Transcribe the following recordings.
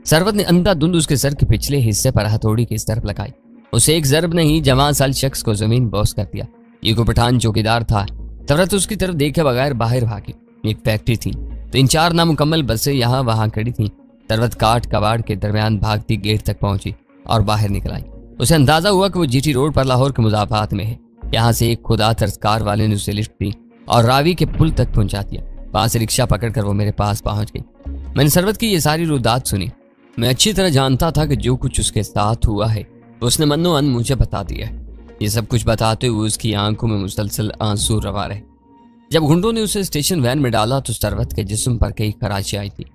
सरवत ने अंधाधुंध उसके सर के पिछले हिस्से पर हथौड़ी की इस तरफ लगाई। उसे एक जरब ने ही जवान साल शख्स को जमीन बोस कर दिया। ये कोई पठान चौकीदार था। सरवत उसकी तरफ देखे बगैर बाहर भागी। एक फैक्ट्री थी, 3-4 नामुकम्मल बसें यहाँ वहां खड़ी थीं। सरवत काट कबाड़ के दरमियान भागती गेट तक पहुंची और बाहर निकल आई। उसे अंदाजा हुआ कि वो जीटी रोड पर लाहौर के मुजाफात में है। यहाँ से एक खुदा तरसकार वाले ने उसे लिफ्ट दी और रावी के पुल तक पहुंचा दिया। वहां से रिक्शा पकड़कर वो मेरे पास पहुंच गई। मैंने सरवत की ये सारी रुदात सुनी। मैं अच्छी तरह जानता था कि जो कुछ उसके साथ हुआ है तो उसने मनो अन मुझे बता दिया है। ये सब कुछ बताते हुए उसकी आंखों में मुसलसल आंसू रवा रहे। जब गुंडों ने उसे स्टेशन वैन में डाला तो सरवत के जिस्म पर कई खराशें आई थी।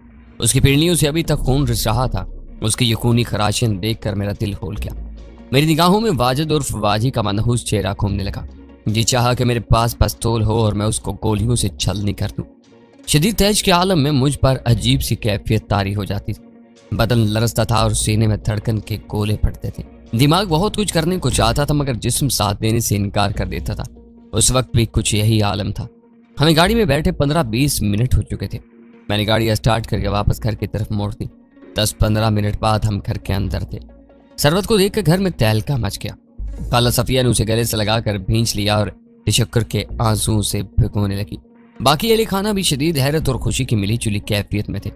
उसकी पीढ़ियों से अभी तक खून रिस रहा था। उसकी ये खूनी खराशें देखकर मेरा दिल खोल गया। मेरी निगाहों में वाजिद उर्फ वाजी का मनहूस चेहरा घूमने लगा। जी चाहा कि मेरे पास पिस्तौल हो और मैं उसको गोलियों से छलनी कर दूं। शदीद तेज के आलम में मुझ पर अजीब सी कैफियत तारी हो जाती थी। बदन लरसता था और सीने में धड़कन के गोले पड़ते थे। दिमाग बहुत कुछ करने को चाहता था मगर जिस्म साथ देने से इनकार कर देता था। उस वक्त भी कुछ यही आलम था। हमें गाड़ी में बैठे 15-20 मिनट हो चुके थे। मैंने गाड़ी स्टार्ट करके वापस घर की तरफ मोड़ दी। 10-15 मिनट बाद हम घर के अंदर थे। सरवत को देखकर घर में तहलका मच गया। खाला सफिया ने उसे गले से लगाकर भींच लिया और तशक्कुर के आंसुओं से भिगोने लगी। बाकी अली खाना भी शदीद हैरत और खुशी की मिली जुली कैफियत में थे।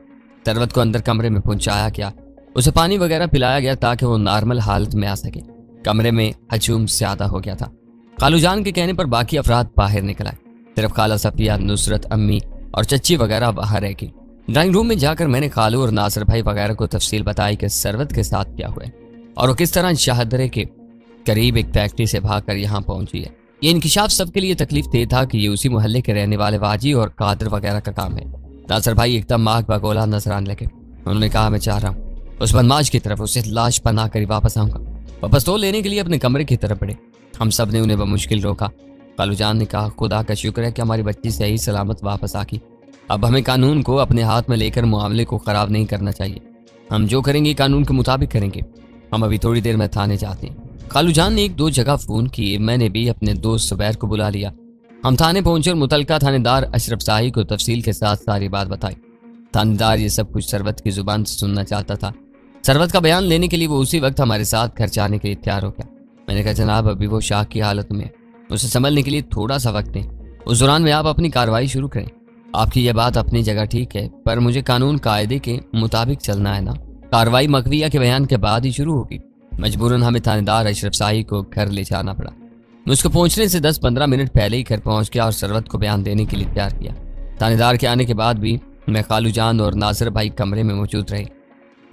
सरवत को अंदर कमरे में पहुंचाया गया। उसे पानी वगैरह पिलाया गया ताकि वो नॉर्मल हालत में आ सके। कमरे में हजूम ज्यादा हो गया था। खालू जान के कहने पर बाकी अफराद बाहर निकल आए। सिर्फ खाला सफिया, नुसरत, अम्मी और चच्ची वगैरह बाहर रह गई। ड्राइंग रूम में जाकर मैंने खालू और नासिर भाई वगैरह को तफसील बताई कि सरवत के साथ क्या हुआ है और वो किस तरह शाहदरे के करीब एक फैक्ट्री से भागकर यहाँ पहुंची है। ये इंकिशाफ सबके लिए तकलीफ दे था कि ये उसी मोहल्ले के रहने वाले वाजी और कादर वगैरह का काम है। नासिर भाई एकदम आग बगोला नजर आने लगे। उन्होंने कहा, मैं चाह रहा हूँ उस बदमाश की तरफ, उसे लाश बना कर ही वापस आऊंगा। वह पिस्तौल लेने के लिए अपने कमरे की तरफ बढ़े। हम सब ने उन्हें बमुश्किल रोका। खालूजान ने कहा, खुदा का शुक्र है कि हमारी बच्ची सही सलामत वापस आ गई। अब हमें कानून को अपने हाथ में लेकर मामले को खराब नहीं करना चाहिए। हम जो करेंगे कानून के मुताबिक करेंगे। हम अभी थोड़ी देर में थाने जाते हैं। खालूजान ने 1-2 जगह फोन किए। मैंने भी अपने दोस्त सुबैर को बुला लिया। हम थाने पहुंचे और मुतलका थानेदार अशरफ शाही को तफसील के साथ सारी बात बताई। थानेदार ये सब कुछ सरवत की जुबान से सुनना चाहता था। सरवत का बयान लेने के लिए वो उसी वक्त हमारे साथ घर जाने के लिए तैयार हो गया। मैंने कहा, जनाब अभी वो शाह की हालत में है, उसे संभलने के लिए थोड़ा सा वक्त दें। उस दौरान में आप अपनी कार्रवाई शुरू करें। आपकी यह बात अपनी जगह ठीक है, पर मुझे कानून कायदे के मुताबिक चलना है ना। कार्रवाई मकविया के बयान के बाद ही शुरू होगी। मजबूरन हमें थानेदार अशरफ शाही को घर ले जाना पड़ा। मुझको पहुंचने से 10-15 मिनट पहले ही घर पहुंच गया और सरवत को बयान देने के लिए तैयार किया। थानेदार के आने के बाद भी मैं, खालूजान और नासिर भाई कमरे में मौजूद रहे।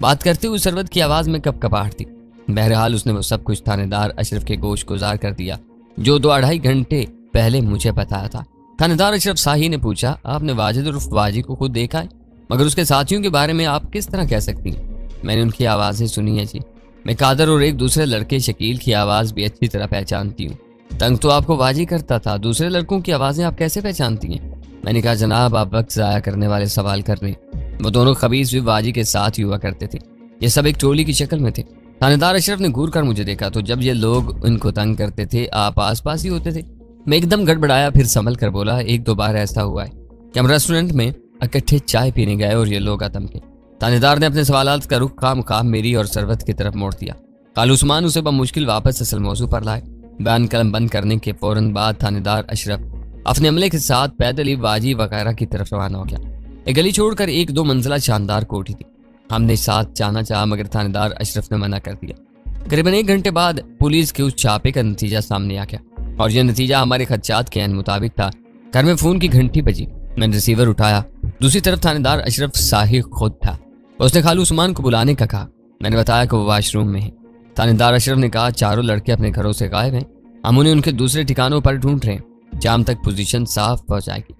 बात करते हुए सरवत की आवाज में कपकपाहट थी। बहरहाल उसने वो सब कुछ थानेदार अशरफ के गोश गुजार कर दिया जो 2-2.5 घंटे पहले मुझे बताया था। थानेदार अशरफ शाही ने पूछा, आपने वाजिद उर्फ वाजी को खुद देखा है, मगर उसके साथियों के बारे में आप किस तरह कह सकती हैं? मैंने उनकी आवाज़ें सुनी है जी। मैं कादर और एक दूसरे लड़के शकील की आवाज़ भी अच्छी तरह पहचानती हूँ। तंग तो आपको वाजी करता था, दूसरे लड़कों की आवाज़ें आप कैसे पहचानती हैं? मैंने कहा, जनाब आप वक्त ज़ाया करने वाले सवाल कर रहे हैं। वो दोनों खबीस भी वाजी के साथ ही हुआ करते थे। ये सब एक टोली की शक्ल में थे। थानेदार अशरफ ने घूर कर मुझे देखा तो जब ये लोग इनको तंग करते थे आप आस पास ही होते थे। मैं एकदम गड़बड़ाया, फिर संभल कर बोला, 1-2 बार ऐसा हुआ है कि हम रेस्टोरेंट में इकट्ठे चाय पीने गए और ये लोग आतम के। थानेदार ने अपने सवालात का रुख खाम मेरी और सरवत की तरफ मोड़ दिया। कालू उस्मान उसे बमुश्किल वापस असल मौजू पर लाए। बयान कलम बंद करने के फौरन बाद थानेदार अशरफ अपने अमले के साथ पैदल ही वाजी वगैरह की तरफ रवाना हो गया। एक गली छोड़कर 1-2 मंजिला शानदार कोठी थी। हमने साथ जाना चाहा मगर थानेदार अशरफ ने मना कर दिया। करीबन 1 घंटे बाद पुलिस के उस छापे का नतीजा सामने आ गया और यह नतीजा हमारे खदशात के मुताबिक था। घर में फोन की घंटी बजी। मैंने रिसीवर उठाया। दूसरी तरफ थानेदार अशरफ शाही खुद था। उसने खालू उस्मान को बुलाने का कहा। मैंने बताया कि वो वाशरूम में है। थानेदार अशरफ ने कहा, चारों लड़के अपने घरों से गायब हैं, हम उन्हें उनके दूसरे ठिकानों पर ढूंढ रहे हैं। शाम तक पोजीशन साफ हो जाएगी।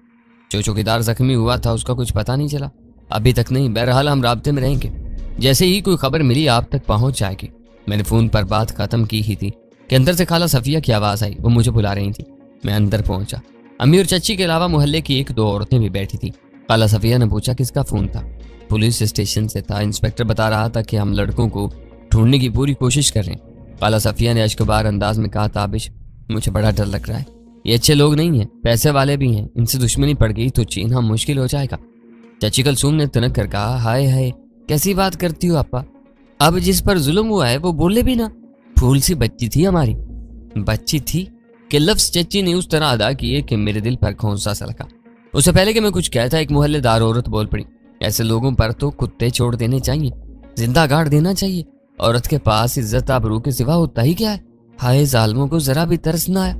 जो चौकीदार जख्मी हुआ था उसका कुछ पता नहीं चला, अभी तक नहीं। बहरहाल हम राब्ते में रहेंगे, जैसे ही कोई खबर मिली आप तक पहुंच जाएगी। मैंने फोन पर बात खत्म की ही थी कि अंदर से खाला सफिया की आवाज आई। वो मुझे बुला रही थी। मैं अंदर पहुंचा। अम्मी और चच्ची के अलावा मोहल्ले की 1-2 औरतें भी बैठी थी। खाला सफिया ने पूछा, किसका फोन था? पुलिस स्टेशन से था। इंस्पेक्टर बता रहा था कि हम लड़कों को ढूंढने की पूरी कोशिश कर रहे हैं। खाला सफिया ने अश्कबार अंदाज में कहा, ताबिश मुझे बड़ा डर लग रहा है। ये अच्छे लोग नहीं हैं, पैसे वाले भी हैं। इनसे दुश्मनी पड़ गई तो चीना मुश्किल हो जाएगा। चची कलसूम ने तनक कर कहा, हाय हाय कैसी बात करती हो आपा? अब जिस पर जुल्म हुआ है वो बोले भी ना। फूल सी बच्ची थी हमारी। बच्ची थी कि लफ्ज चच्ची ने उस तरह अदा किए कि मेरे दिल पर खोंसा सा लगा। उससे पहले कि मैं कुछ कहता, एक मोहल्लेदार औरत बोल पड़ी, ऐसे लोगों पर तो कुत्ते छोड़ देने चाहिए, जिंदा गाड़ देना चाहिए। औरत के पास इज्जत आबरू के सिवा होता ही क्या है? हाय जालिमों को जरा भी तरस ना आया।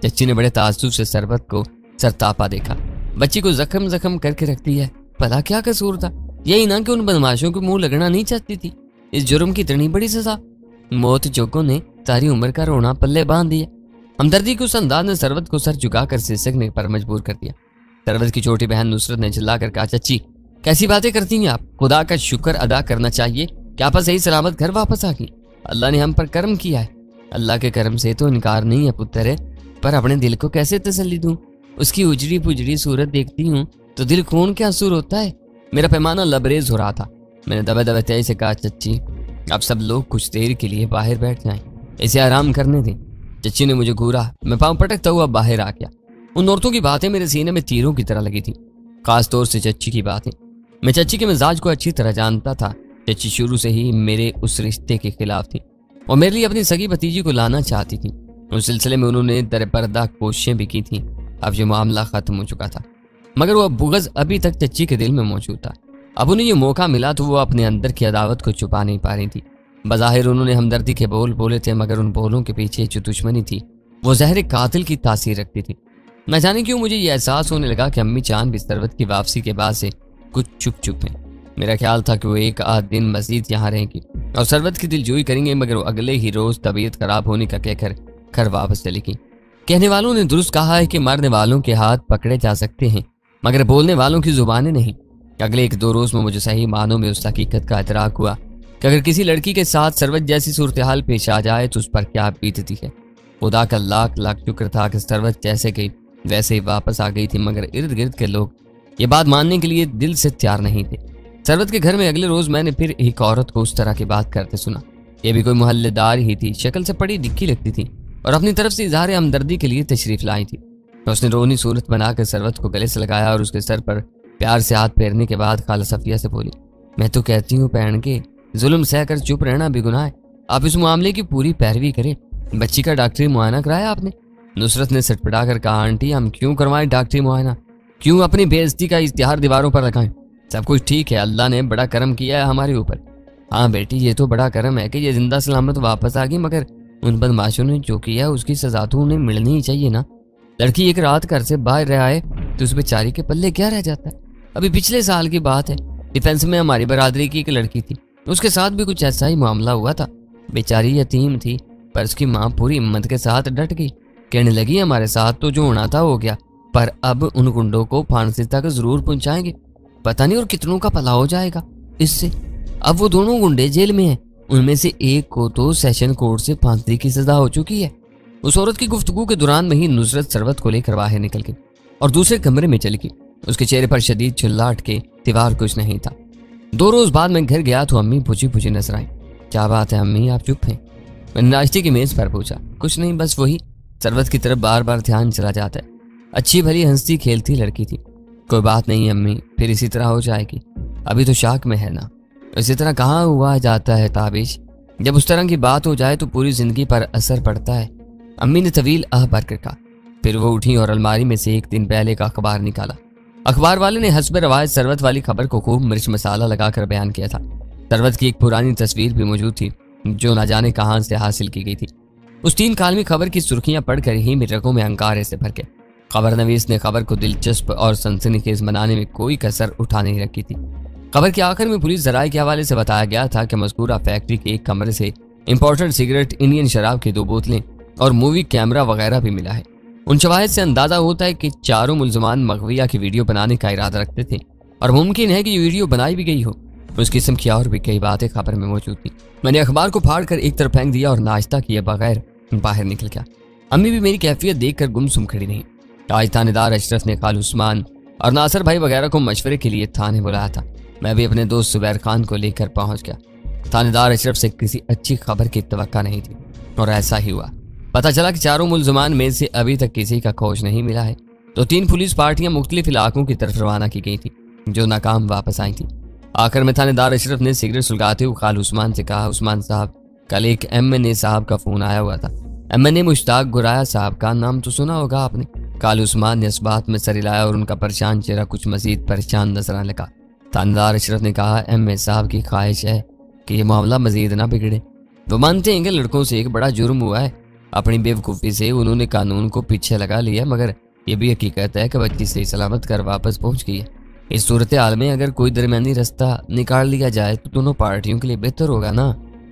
चच्ची ने बड़े ताज्जुब से सरबत को सरतापा देखा। बच्ची को जख्म जख्म करके रखती है, भला क्या कसूर था? यही ना कि उन बदमाशों के मुंह लगना नहीं चाहती थी। इस जुर्म की इतनी बड़ी सजा। मौत जोकों ने सारी उम्र का रोना पल्ले बांध दिया। हमदर्दी के उस अंदाज ने सरवत को सर झुकाकर सिसकने पर मजबूर कर दिया। सरवत की छोटी बहन नुसरत ने चिल्लाकर कहा, चच्ची कैसी बातें करती हैं आप? खुदा का शुक्र अदा करना चाहिए कि आप सही सलामत घर वापस आ गई। अल्लाह ने हम पर कर्म किया है। अल्लाह के कर्म से तो इनकार नहीं है पुत्र, पर अपने दिल को कैसे तसल्ली दूं? उसकी उजड़ी पुजड़ी सूरत देखती हूँ तो दिल खून के आंसू रोता है। मेरा पैमाना लबरेज हो रहा था। मैंने दबे दबे तेज से कहा, चच्ची आप सब लोग कुछ देर के लिए बाहर बैठ जाएं, इसे आराम करने दें। चच्ची ने मुझे घूरा। मैं पांव पटकता हुआ बाहर आ गया। उन औरतों की बातें मेरे सीने में तीरों की तरह लगी थी, खासतौर से चच्ची की बातें। मैं चच्ची के मिजाज को अच्छी तरह जानता था। चच्ची शुरू से ही मेरे उस रिश्ते के खिलाफ थी और मेरे लिए अपनी सगी भतीजी को लाना चाहती थी। उस सिलसिले में उन्होंने दरपर्दा कोशिशें भी की थी। अब ये मामला खत्म हो चुका था, मगर वह बुग़्ज़ अभी तक चच्ची के दिल में मौजूद था। अब उन्हें ये मौका मिला तो वो अपने अंदर की अदावत को छुपा नहीं पा रही थी। बज़ाहिर उन्होंने हमदर्दी के बोल बोले थे, मगर उन बोलों के पीछे जो दुश्मनी थी वो ज़हर कातिल की तासीर रखती थी। न जाने क्यों मुझे ये एहसास होने लगा कि अम्मी चांद भी सरवत की वापसी के बाद से कुछ चुप चुप हैं। मेरा ख्याल था कि वो एक आध दिन मजीद यहाँ रहेंगी और सरवत की दिलजोई करेंगे, मगर वो अगले ही रोज तबीयत खराब होने का कहकर घर वापस चली गई। कहने वालों ने दुरुस्त कहा है कि मरने वालों के हाथ पकड़े जा सकते हैं, मगर बोलने वालों की जुबानें नहीं। अगले एक दो रोज में मुझे सही मानों में उस हकीकत का इदराक हुआ कि अगर किसी लड़की के साथ सरवत जैसी सूरत हाल पेश आ जाए तो उस पर क्या बीतती है। खुदा का लाख लाख शुक्र था कि सरवत जैसे गई वैसे ही वापस आ गई थी, मगर इर्द गिर्द के लोग ये बात मानने के लिए दिल से तैयार नहीं थे। सरवत के घर में अगले रोज मैंने फिर एक औरत को उस तरह की बात करते सुना। यह भी कोई मोहल्लेदार ही थी, शक्ल से पढ़ी लिखी लगती थी और अपनी तरफ से इजहार हमदर्दी के लिए तशरीफ लाई थी। उसने रोनी सूरत बनाकर सरवत को गले से लगाया और उसके सर पर प्यार से हाथ फेरने के बाद खाला सफिया से बोली, मैं तो कहती हूँ बहन के जुल्म सहकर चुप रहना भी गुनाह है। आप इस मामले की पूरी पैरवी करें। बच्ची का डॉक्टरी मुआयना कराया आपने? नुसरत ने सटपटा कर कहा, आंटी हम क्यों करवाएं डॉक्टरी मुआयना? क्यों अपनी बेइज्जती का इश्तिहार दीवारों पर लगाएं? सब कुछ ठीक है, अल्लाह ने बड़ा करम किया है हमारे ऊपर। हाँ बेटी, ये तो बड़ा करम है कि ये जिंदा सलामत वापस आ गई, मगर उन बदमाशों ने जो किया उसकी सजा तो उन्हें मिलनी ही चाहिए ना। लड़की एक रात घर से बाहर रह आए तो उस बेचारी के पल्ले क्या रह जाता है? अभी पिछले साल की बात है, डिफेंस में हमारी बरादरी की एक लड़की थी, उसके साथ भी कुछ ऐसा ही मामला हुआ था। बेचारी यतीम थी, पर उसकी माँ पूरी हिम्मत के साथ डट गई। कहने लगी हमारे साथ तो जो होना था हो गया, पर अब उन गुंडों को फांसी तक जरूर पहुंचाएंगे। पता नहीं और कितनों का भला हो जाएगा इससे। अब वो दोनों गुंडे जेल में हैं, उनमें से एक को तो सेशन कोर्ट से फांसी की सजा हो चुकी है। उस औरत की गुफ्तगू के दौरान में ही नुसरत सरवत को लेकर बाहर निकल गई और दूसरे कमरे में चली गई। उसके चेहरे पर शदीद चिल्लाहट के दीवार कुछ नहीं था। 2 रोज बाद मैं घर गया तो अम्मी पूछी पूछी नजर आई। क्या बात है अम्मी, आप चुप हैं? मैंने नाश्ते की मेज पर पूछा। कुछ नहीं, बस वही। सरवत की तरफ बार बार ध्यान चला जाता है। अच्छी भली हंसती खेलती लड़की थी। कोई बात नहीं अम्मी, फिर इसी तरह हो जाएगी। अभी तो शाक में है ना। इसी तरह कहाँ हुआ जाता है ताबिश, जब उस तरह की बात हो जाए तो पूरी जिंदगी पर असर पड़ता है। अम्मी ने तवील आह भरकर कहा। फिर वो उठी और अलमारी में से एक दिन पहले का अखबार निकाला। अखबार वाले ने हस्ब रवायत सरवत वाली खबर को खूब मिर्च मसाला लगाकर बयान किया था। सरवत की एक पुरानी तस्वीर भी मौजूद थी जो न जाने कहां से हासिल की गई थी। उस 3 कालमी खबर की सुर्खियां पढ़कर ही मेरे रगों में अंगारे से भर गए। खबर नवीस ने खबर को दिलचस्प और सनसनीखेज बनाने में कोई कसर उठा नहीं रखी थी। खबर के आखिर में पुलिस जराये के हवाले से बताया गया था कि मज़कूरा फैक्ट्री के एक कमरे से इंपोर्टेड सिगरेट, इंडियन शराब की 2 बोतलें और मूवी कैमरा वगैरह भी मिला है। उन शवाहिद से अंदाजा होता है कि चारों मुल्ज़मान मगविया की वीडियो बनाने का इरादा रखते थे और मुमकिन है कि ये वीडियो बनाई भी गई हो। उस किस्म की और भी कई बातें खबर में मौजूद थी। मैंने अखबार को फाड़ कर एक तरफ फेंक दिया और नाश्ता किए बगैर बाहर निकल गया। अम्मी भी मेरी कैफियत देखकर गुमसुम खड़ी नहीं। आज थानेदार अशरफ ने खाल उस्मान और नासर भाई वगैरह को मशवरे के लिए थाने बुलाया था। मैं भी अपने दोस्त जुबैर खान को लेकर पहुंच गया। थानेदार अशरफ से किसी अच्छी खबर की तवक्का नहीं थी और ऐसा ही हुआ। पता चला कि चारों मुल्ज़मान में से अभी तक किसी का खोज नहीं मिला है। तो 3 पुलिस पार्टियां मुख्तलिफ इलाकों की तरफ रवाना की गई थी जो नाकाम वापस आई थी। आखिर में थानेदार अशरफ ने सिगरेट सुलगाते हुए खाल उस्मान से कहा, उस्मान साहब, कल एक MNA साहब का फोन आया हुआ था। MNA मुश्ताक गुराया साहब का नाम तो सुना होगा आपने। काल उस्मान ने इस बात में सर हिलाया और उनका परेशान चेहरा कुछ मजीद परेशान नजर आने लगा। थानेदार अशरफ ने कहा, MA साहब की ख्वाहिश है कि ये मामला मजीद ना बिगड़े। वो मानते हैं कि लड़कों से एक बड़ा जुर्म हुआ है। अपनी बेवकूफ़ी से उन्होंने कानून को पीछे लगा लिया, मगर ये भी हकीकत है कि बच्ची सही सलामत कर वापस पहुंच गई है। इस सूरत हाल में अगर कोई दरमियानी रास्ता निकाल लिया जाए तो दोनों पार्टियों के लिए बेहतर होगा ना।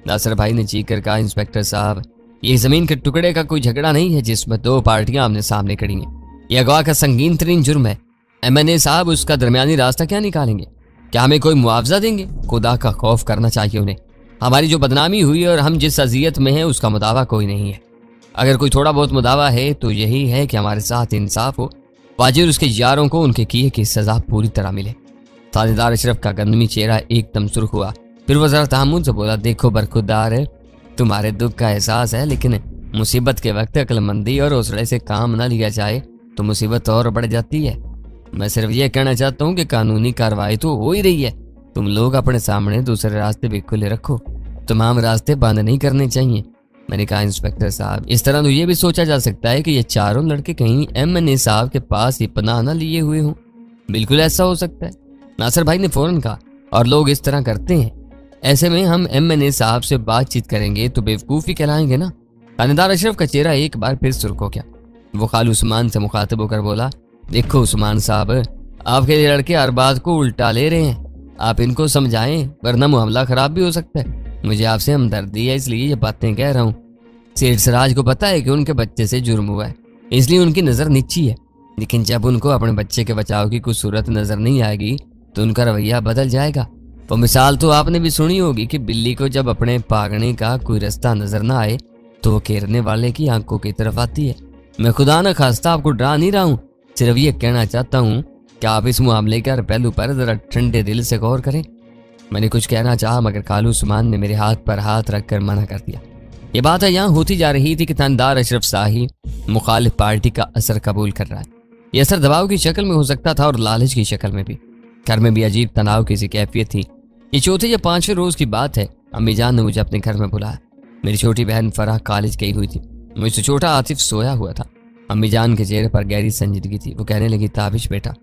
नासिर भाई ने चीख कर कहा, इंस्पेक्टर साहब, ये जमीन के टुकड़े का कोई झगड़ा नहीं है जिसमें दो पार्टियां आमने सामने खड़ी हैं। यह अगवा का संगीन तरीन जुर्म है। MNA साहब उसका दरमियानी रास्ता क्या निकालेंगे? क्या हमें कोई मुआवजा देंगे? खुदा का खौफ करना चाहिए उन्हें। हमारी जो बदनामी हुई और हम जिस अजियत में हैं उसका मुदावा कोई नहीं है। अगर कोई थोड़ा बहुत मुदावा है तो यही है कि हमारे साथ इंसाफ हो, वाजिर उसके यारों को उनके किए की सजा पूरी तरह मिले। थानेदार अशरफ का गंदमी चेहरा एकदम सुर्ख हुआ। फिर वो जरा तहम्मुल से बोला, देखो बरखुरदार है, तुम्हारे दुख का एहसास है, लेकिन मुसीबत के वक्त अक्लमंदी और हौसले से काम न लिया जाए तो मुसीबत और बढ़ जाती है। मैं सिर्फ ये कहना चाहता हूँ कि कानूनी कार्रवाई तो हो ही रही है। तुम लोग अपने सामने दूसरे रास्ते भी खुले रखो, तमाम रास्ते बंद नहीं करने चाहिए। मैंने कहा, इंस्पेक्टर साहब, इस तरह तो ये भी सोचा जा सकता है कि ये चारों लड़के कहीं MNA साहब के पास ही पनाह न लिए हुए हों। बिल्कुल ऐसा हो सकता है, नासिर भाई ने फौरन कहा, और लोग इस तरह करते हैं। ऐसे में हम MNA साहब से बातचीत करेंगे तो बेवकूफ़ी कहलाएंगे ना। थानेदार अशरफ का चेहरा एक बार फिर सुर्ख हो गया। वो खाल उस्मान से मुखातिब होकर बोला, देखो उस्मान साहब, आपके ये लड़के हर बात को उल्टा ले रहे हैं। आप इनको समझाएं, वरना मामला खराब भी हो सकता है। मुझे आपसे हमदर्दी है, इसलिए ये बातें कह रहा हूँ। सेठ सिराज को पता है कि उनके बच्चे से जुर्म हुआ है, इसलिए उनकी नज़र नीची है। लेकिन जब उनको अपने बच्चे के बचाव की कुछ सूरत नज़र नहीं आएगी तो उनका रवैया बदल जाएगा। वो मिसाल तो आपने भी सुनी होगी कि बिल्ली को जब अपने भागने का कोई रास्ता नजर ना आए तो वो घेरने वाले की आंखों की तरफ आती है। मैं खुदा न खास्ता आपको डरा नहीं रहा हूँ, सिर्फ ये कहना चाहता हूँ कि आप इस मामले के हर पहलू पर जरा ठंडे दिल से गौर करें। मैंने कुछ कहना चाहा, मगर कालू उस्मान ने मेरे हाथ पर हाथ रखकर मना कर दिया। ये बात यहाँ होती जा रही थी कि थानेदार अशरफ शाही मुखालिफ पार्टी का असर कबूल कर रहा है। ये असर दबाव की शक्ल में हो सकता था और लालच की शक्ल में भी। घर में भी अजीब तनाव की सी कैफियत थी। ये चौथे या पांचवें रोज की बात है, अम्मी जान ने मुझे अपने घर में बुलाया। मेरी छोटी बहन फराह कॉलेज गई हुई थी, मुझसे छोटा आतिफ सोया हुआ था। अम्मी जान के चेहरे पर गहरी संजीदगी थी। वो कहने लगी, ताबिश बेटा,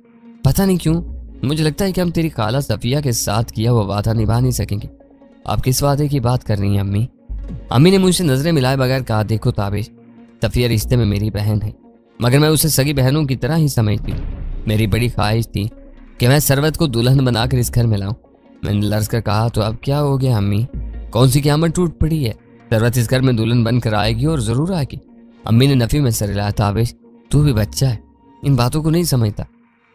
पता नहीं क्यों मुझे लगता है कि हम तेरी खाला सफिया के साथ किया वो वादा निभा नहीं सकेंगे। आप किस वादे की बात कर रही हैं अम्मी? अम्मी ने मुझसे नजरें मिलाए बगैर कहा, देखो ताबिश, सफिया रिश्ते में मेरी बहन है, मगर मैं उसे सगी बहनों की तरह ही समझती हूँ। मेरी बड़ी ख्वाहिश थी कि मैं सरवत को दुल्हन बनाकर इस घर में लाऊं। मैंने लर्ज कर कहा, तो अब क्या हो गया अम्मी? कौन सी क़यामत टूट पड़ी है? सरवत इस घर में दुल्हन बनकर आएगी और जरूर आएगी। अम्मी ने नफी में सर हिलाया, ताबिश तू भी बच्चा है, इन बातों को नहीं समझता।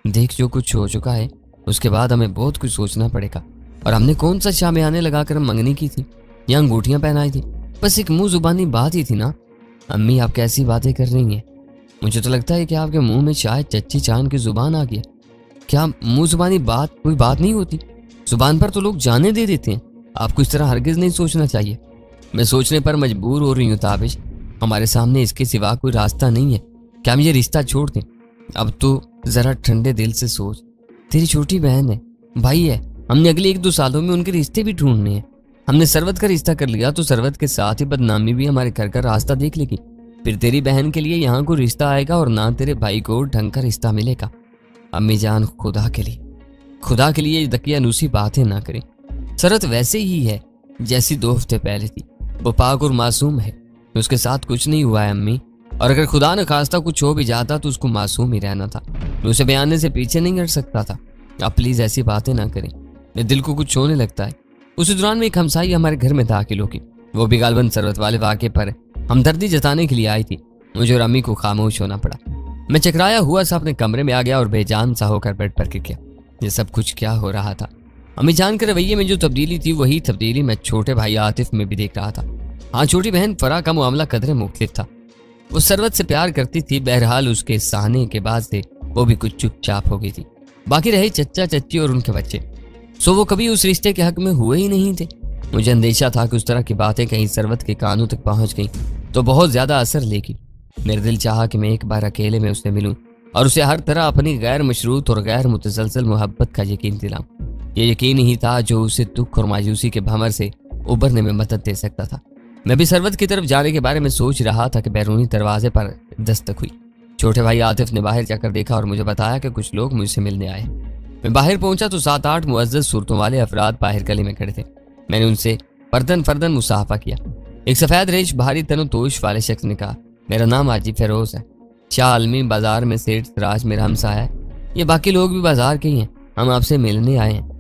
देख, जो कुछ हो चुका है उसके बाद हमें बहुत कुछ सोचना पड़ेगा। और हमने कौन सा शामियाने लगाकर मंगनी की थी या अंगूठियां पहनाई थी? बस एक मुंह जुबानी बात ही थी ना। अम्मी, आप कैसी बातें कर रही हैं? मुझे तो लगता है कि आपके मुंह में शायद चच्ची चांद की जुबान आ गई। क्या मुंह जुबानी बात कोई बात नहीं होती? जुबान पर तो लोग जाने दे देते हैं। आपको इस तरह हरगिज नहीं सोचना चाहिए। मैं सोचने पर मजबूर हो रही हूँ ताबिश, हमारे सामने इसके सिवा कोई रास्ता नहीं है। क्या हम ये रिश्ता छोड़ दें? अब तो जरा ठंडे दिल से सोच। तेरी छोटी बहन है, भाई है, हमने अगले 1-2 सालों में उनके रिश्ते भी ढूंढने हैं। हमने सरवत का रिश्ता कर लिया तो सरवत के साथ ही बदनामी भी हमारे घर का रास्ता देख लेगी। फिर तेरी बहन के लिए यहाँ कोई रिश्ता आएगा और ना तेरे भाई को ढंग का रिश्ता मिलेगा। अम्मी जान, खुदा के लिए ये दकियानूसी बातें ना करें। सरवत वैसे ही है जैसी 2 हफ्ते पहले थी। वो पाक और मासूम है, उसके साथ कुछ नहीं हुआ है अम्मी। और अगर खुदा न खास्ता कुछ हो भी जाता तो उसको मासूम ही रहना था, उसे बयाने से पीछे नहीं हट सकता था। आप प्लीज ऐसी बातें ना करें, मेरे दिल को कुछ होने लगता है। उसी दौरान में एक हमसाई हमारे घर में दाखिल होगी। वो भी गालबन सरवत वाले वाक़े पर हमदर्दी जताने के लिए आई थी। मुझे और अम्मी को खामोश होना पड़ा। मैं चकराया हुआ सा अपने कमरे में आ गया और बेजान सा होकर बेड पर गिर गया। ये सब कुछ क्या हो रहा था? अम्मी जान के रवैये में जो तब्दीली थी वही तब्दीली मैं छोटे भाई आतिफ में भी देख रहा था। हाँ, छोटी बहन फराह का मामला कदरे मुख्तलिफ था। वो सरवत से प्यार करती थी, बहरहाल उसके सहने के बाद से वो भी कुछ चुपचाप हो गई थी। बाकी रहे चच्चा चच्ची और उनके बच्चे, सो वो कभी उस रिश्ते के हक में हुए ही नहीं थे। मुझे अंदेशा था कि उस तरह की बातें कहीं सरवत के कानों तक पहुंच गई तो बहुत ज्यादा असर लेगी। मेरे दिल चाहा कि मैं एक बार अकेले में उससे मिलूं और उसे हर तरह अपनी गैर मशरूत और गैर मुतसलसल मोहब्बत का यकीन दिलाऊं। ये यकीन ही था जो उसे दुख और मायूसी के भंवर से उबरने में मदद दे सकता था। मैं भी सरवत की तरफ जाने के बारे में सोच रहा था कि बैरूनी दरवाजे पर दस्तक हुई। छोटे भाई आतिफ ने बाहर जाकर देखा और मुझे बताया कि कुछ लोग मुझसे मिलने आए। मैं बाहर पहुंचा तो 7-8 मुअज़्ज़ज़ सूरतों वाले अफराद बाहर गली में खड़े थे। मैंने उनसे फर्दन मुसाफा किया। एक सफेद रेश भारी तनोतोश वाले शख्स ने कहा, मेरा नाम हाजी फेरोज है। शाह आलमी बाजार में सेठ सिराज मेरा हमसाया है। ये बाकी लोग भी बाजार के ही हैं, हम आपसे मिलने आए हैं।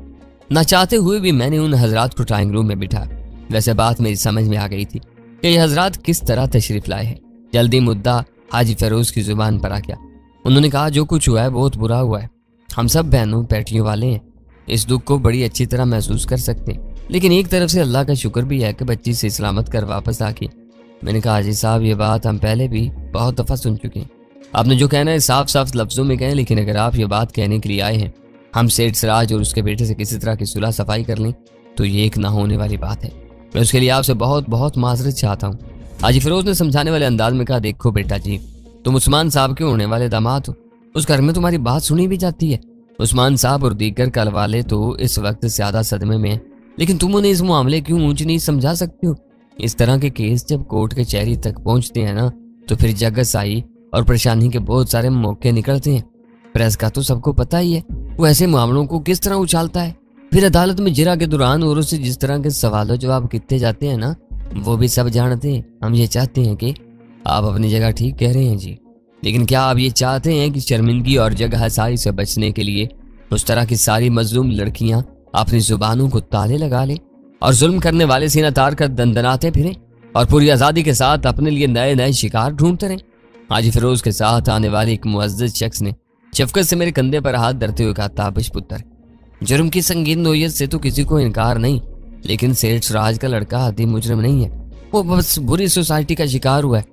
ना चाहते हुए भी मैंने उन हजरात को ड्राइंग रूम में बिठाया। वैसे बात मेरी समझ में आ गई थी कि ये हजरात किस तरह तशरीफ लाए हैं। जल्दी मुद्दा हाजी फेरोज की जुबान पर आ गया। उन्होंने कहा, जो कुछ हुआ है बहुत बुरा हुआ है। हम सब बहनों बेटियों वाले हैं, इस दुख को बड़ी अच्छी तरह महसूस कर सकते हैं, लेकिन एक तरफ से अल्लाह का शुक्र भी है कि बच्ची से सलामत कर वापस आ गई। मैंने कहा, हाजी साहब ये बात हम पहले भी बहुत दफ़ा सुन चुके हैं। आपने जो कहना है साफ साफ लफ्ज़ों में कहें, लेकिन अगर आप ये बात कहने के लिए आए हैं हम सेठ सिराज और उसके बेटे से किसी तरह की सुलह सफाई कर लें तो ये एक ना होने वाली बात है। मैं उसके लिए आपसे बहुत बहुत माजरत चाहता हूँ। हाजी फिरोज ने समझाने वाले अंदाज में कहा, देखो बेटा जी, तुम उस्मान साहब के होने वाले दामाद हो, उस घर में तुम्हारी बात सुनी भी जाती है। उस्मान साहब और दीगर कल वाले तो इस वक्त ज्यादा सदमे में हैं, लेकिन तुम उन्हें इस मामले क्यों ऊंच नीच समझा सकते हो। इस तरह के केस जब कोर्ट कचहरी तक पहुंचते हैं ना, तो फिर जगसाई और परेशानी के बहुत सारे मौके निकलते हैं। प्रेस का तो सबको पता ही है, वो ऐसे मामलों को किस तरह उछालता है। फिर अदालत में जिरा के दौरान औरों से जिस तरह के सवालों जवाब किए जाते हैं ना, वो भी सब जानते हैं। हम ये चाहते हैं कि आप अपनी जगह ठीक कह रहे हैं जी, लेकिन क्या आप ये चाहते हैं कि शर्मिंदगी और जगहसाई से बचने के लिए उस तरह की सारी मजलूम लड़कियां अपनी जुबानों को ताले लगा लें और जुल्म करने वाले सीना तार कर दंदनाते फिरें और पूरी आज़ादी के साथ अपने लिए नए नए शिकार ढूंढते रहें। हाजी फिरोज के साथ आने वाले एक मुअज़्ज़ज़ शख्स ने शफकत से मेरे कंधे पर हाथ धरते हुए कहा, ताबिश पुत्र, जुर्म की संगीन नोयत से तो किसी को इनकार नहीं, लेकिन सेठ सिराज का लड़का आदि मुजरिम नहीं है। वो बस बुरी सोसाइटी का शिकार हुआ है।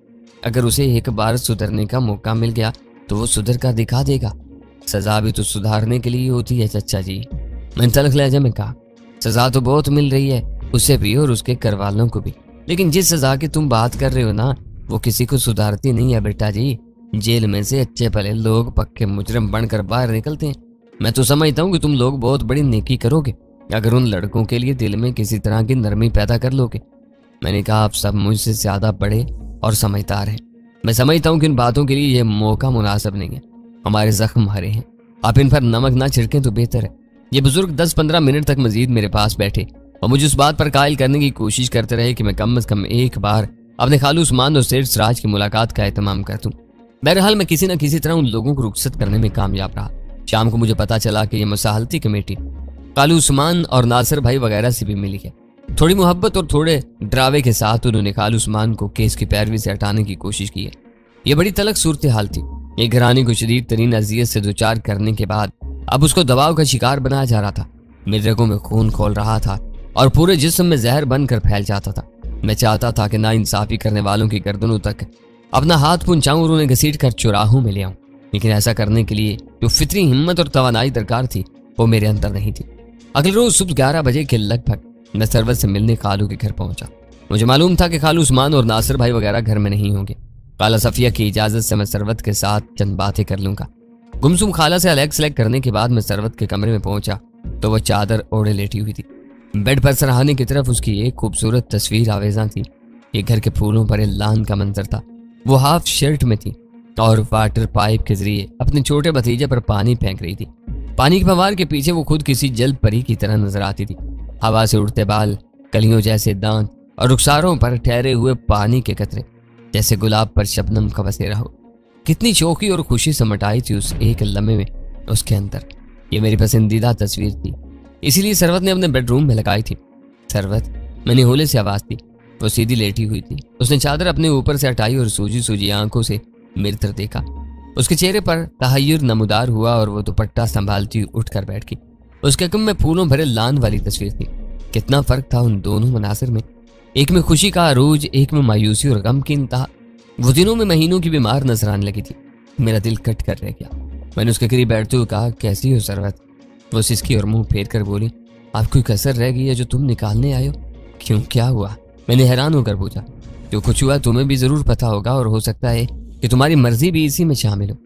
अगर उसे एक बार सुधरने का मौका मिल गया तो वो सुधर कर दिखा देगा। सजा भी तो सुधारने के लिए होती है चचा जी। मैंने तल्ख लहजे में कहा, सजा तो बहुत मिल रही है, उसे भी और उसके घर वालों को भी, लेकिन जिस सजा की तुम बात कर रहे हो ना, वो किसी को सुधारती नहीं है बेटा जी। जेल में से अच्छे भले लोग पक्के मुजरिम बनकर बाहर निकलते हैं। मैं तो समझता हूँ कि तुम लोग बहुत बड़ी नेकी करोगे अगर उन लड़कों के लिए दिल में किसी तरह की नरमी पैदा कर लोगे। मैंने कहा, आप सब मुझसे ज्यादा बड़े और समझदार हैं। मैं समझता हूँ कि इन बातों के लिए यह मौका मुनासिब नहीं है। हमारे जख्म हरे हैं, आप इन पर नमक ना छिड़कें तो बेहतर है। ये बुजुर्ग 10-15 मिनट तक मजीद मेरे पास बैठे और मुझे उस बात पर कायल करने की कोशिश करते रहे कि मैं कम से कम एक बार अपने खालू उस्मान और सेठ सिराज की मुलाकात का एहतमाम कर दूं। बहरहाल मैं किसी न किसी तरह उन लोगों को रुखसत करने में कामयाब रहा। शाम को मुझे पता चला कि यह मसाहलती कमेटी खालू उस्मान और नासिर भाई वगैरह से भी मिली है। थोड़ी मोहब्बत और थोड़े डरावे के साथ उन्होंने खालू उस्मान को केस की पैरवी से हटाने की कोशिश की है। यह बड़ी तलख सूरत हाल थी। एक घराने को शदीद तरीन अजियत से दोचार करने के बाद अब उसको दबाव का शिकार बनाया जा रहा था। मेरे रगों में खून खोल रहा था और पूरे जिस्म में जहर बनकर फैल जाता था। मैं चाहता था कि नाइंसाफी करने वालों की गर्दनों तक अपना हाथ पहुंचाऊं और उन्हें घसीट कर चौराहों में ले आऊं, लेकिन ऐसा करने के लिए जो फितरी हिम्मत और तवानाई दरकार थी वो मेरे अंदर नहीं थी। अगले रोज सुबह 11 बजे के लगभग मैं सरवत से मिलने खालू के घर पहुंचा। मुझे मालूम था कि खालू उस्मान और नासिर भाई वगैरह घर में नहीं होंगे। खाला सफिया की इजाजत से मैं सरवत के साथ चंद बातें कर लूंगा। गुमसुम खाला से अलग सेलेक्ट करने के बाद मैं सरवत के कमरे में पहुंचा तो वह चादर ओढ़े लेटी हुई थी। बेड पर सरहाने की तरफ उसकी एक खूबसूरत तस्वीर आवेजा थी। ये घर के फूलों पर लान का मंजर था। वो हाफ शर्ट में थी और वाटर पाइप के जरिए अपने छोटे भतीजे पर पानी फेंक रही थी। पानी के फव्वार के पीछे वो खुद किसी जल परी की तरह नजर आती थी। हवा से उड़ते बाल, कलियों जैसे दांत और रुखसारों पर ठहरे हुए पानी के कतरे, जैसे गुलाब पर शबनम का बसेरा हो। कितनी शौकी और खुशी समटाई थी उस एक लम्हे में उसके अंदर। ये मेरी पसंदीदा तस्वीर थी, इसीलिए सरवत ने अपने बेडरूम में लगाई थी। सरवत, मैंने होले से आवाज दी। वो सीधी लेटी हुई थी। उसने चादर अपने ऊपर से हटाई और सूजी सूजी आंखों से मेरी तरफ देखा। उसके चेहरे पर तहय्युर नमूदार हुआ और वो दुपट्टा संभालती हुई उठकर बैठ गई। उसके कम में फूलों भरे लान वाली तस्वीर थी। कितना फर्क था उन दोनों मनासिर में। एक में खुशी का अरूज, एक में मायूसी और गम की इंतहा। वो दिनों में महीनों की बीमार नजर आने लगी थी। मेरा दिल कट कर रह गया। मैंने उसके करीब बैठते हुए कहा, कैसी हो सरवत? वो सिसकी और मुंह फेर कर बोली, आप कोई कसर रह गई है जो तुम निकालने आए हो? क्यों, क्या हुआ? मैंने हैरान होकर पूछा। जो कुछ हुआ तुम्हें भी जरूर पता होगा और हो सकता है कि तुम्हारी मर्जी भी इसी में शामिल हो।